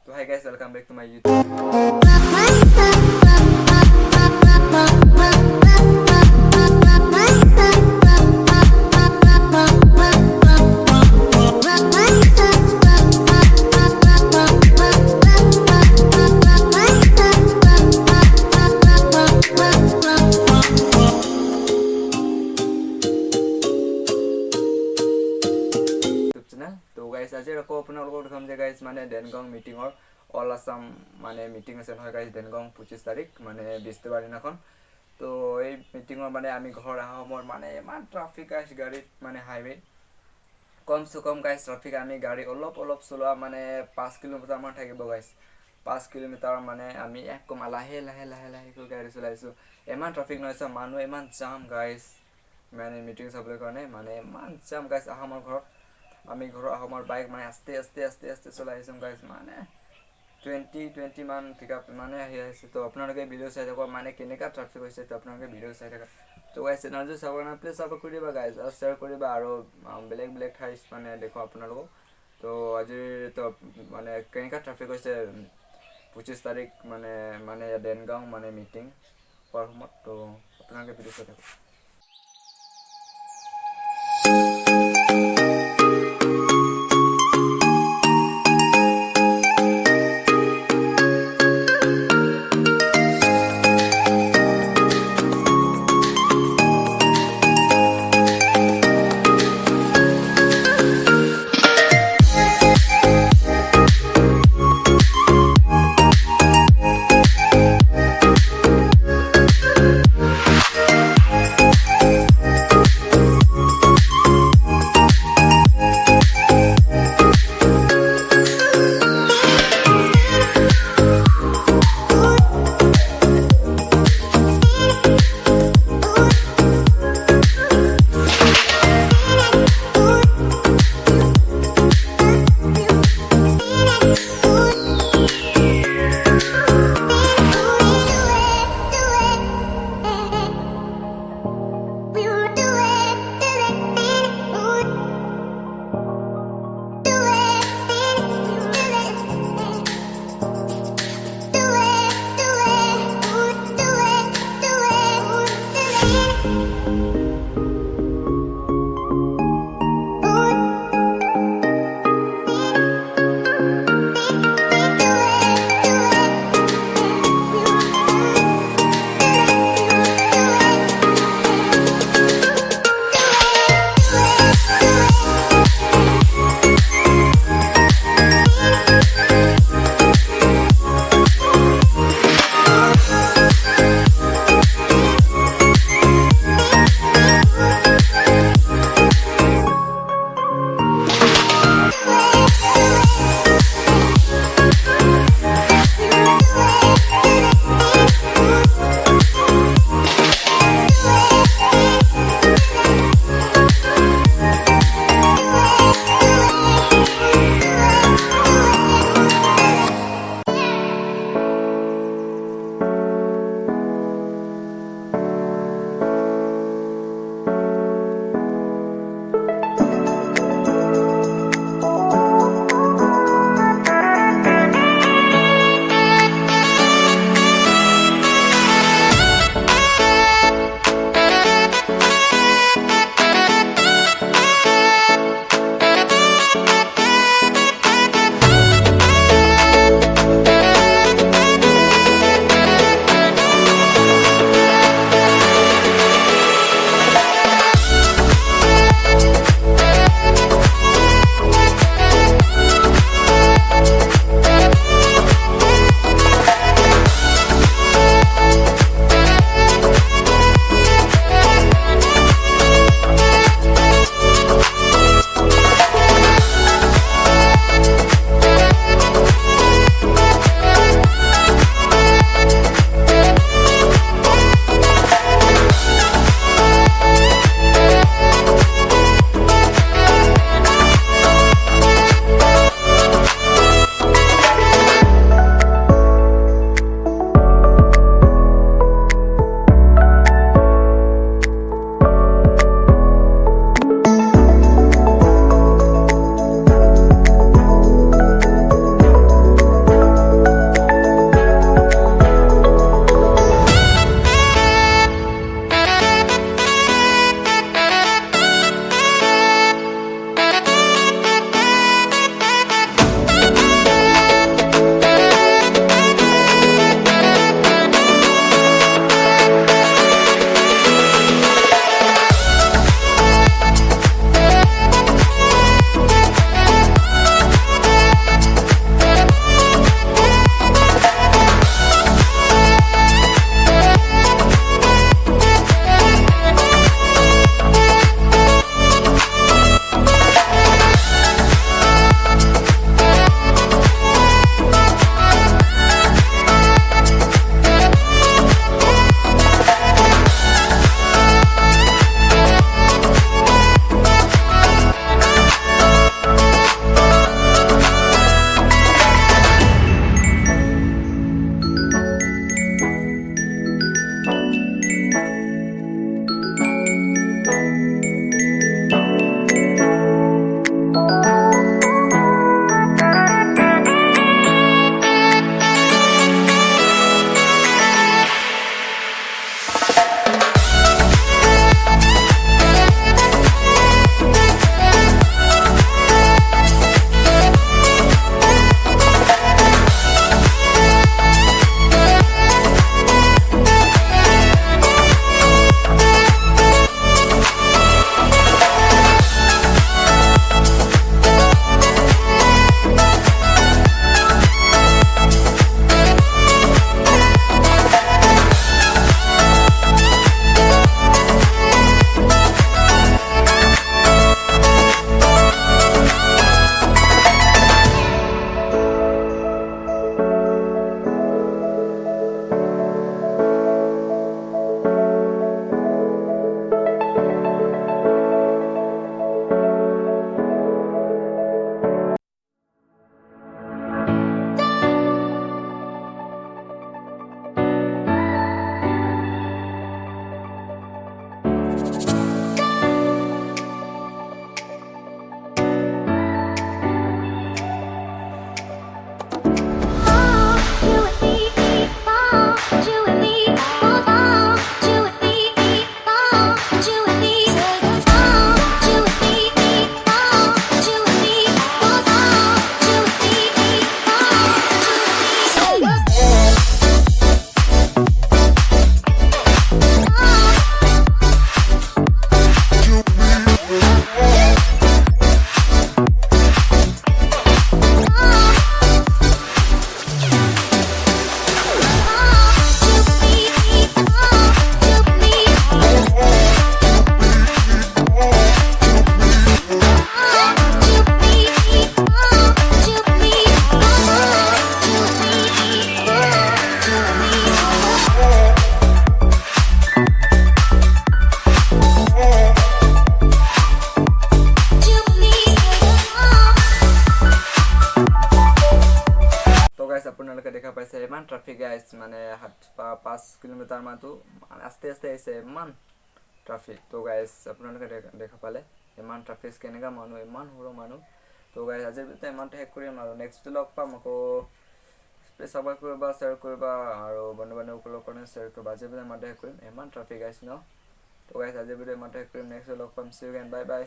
So hi guys, welcome back to my YouTube. तो guys আজি আকৌ আপোনালোকক দেখাম যে গাইস মানে দেনগং মিটিংৰ অল আসাম মানে মিটিং আছে নহয় গাইস দেনগং 25 তাৰিখ মানে বৃহস্পতিবাৰ দিনাখন তো এই মিটিংৰ মানে আমি ঘৰ আহমৰ মানে ইমান ট্ৰাফিক আছে গাড়ীত মানে হাইৱে কম সে কম গাইস ট্ৰাফিক আমি গাড়ী অলপ চলোৱা মানে 5 কিলোমিটাৰ মান থাকিব গাইস 5 কিলোমিটাৰ মানে আমি একদম লাহে গাড়ী চলাইছো ইমান ট্ৰাফিক নয়ছে মানুহ ইমান জাম গাইস মানে মিটিং চাবলৈ কাৰণে মানে ইমান জাম গাইস আহমৰ ঘৰত আমি ঘৰ আহমৰ বাইক মানে আস্তে চলাই আছো গাইস মানে 20 মান পিকআপ মানে আহি আছে তো আপোনালোকে ভিডিও চাই থাকক মানে কেনেকা ট্ৰাফিক হৈছে তো আপোনালোকে ভিডিও চাই থাকক তো গাইস চেনেলটো সাবস্ক্ৰাইব প্লিজ সাবস্ক্ৰাইব কৰিবা গাইস আৰু শেয়াৰ কৰিবা আৰু বেলেগ ঠাইছ মানে দেখো আপোনালোক তো আজি তো মানে কেনেকা ট্ৰাফিক হৈছে 25 তাৰিখ মানে দেনগাঁও মানে মিটিং পৰমত তো আপোনালোকে ভিডিও চাই থাকক পাইছে ইমান ট্ৰাফিক গাইজ মানে 5 কিলোমিটাৰ মানটো আস্তে আস্তে আহিছে ইমান ট্ৰাফিক তো গাইজ আপোনালোকে দেখা পালে ইমান ট্ৰাফিক কেনেকুৱা মানুহ ইমান সৰু মানুহ তো গাইজ আজিৰ ভিডিঅ'টো ইমানতে শেষ কৰিম আৰু নেক্সট লগ পাম আকৌ সাবস্ক্ৰাইব কৰিবা শ্বেয়াৰ কৰিবা আৰু বন্ধু বান্ধৱীসকলৰ কাৰণে শ্বেয়াৰ কৰিবা আজিৰ ভিডিঅ'টো ইমানতে শেষ কৰিম ইমান ট্ৰাফিক গাইজ ন তো গাইজ আজিৰ ভিডিঅ'টো ইমানতে শেষ কৰিম নেক্সট লগ পাম see you again bye by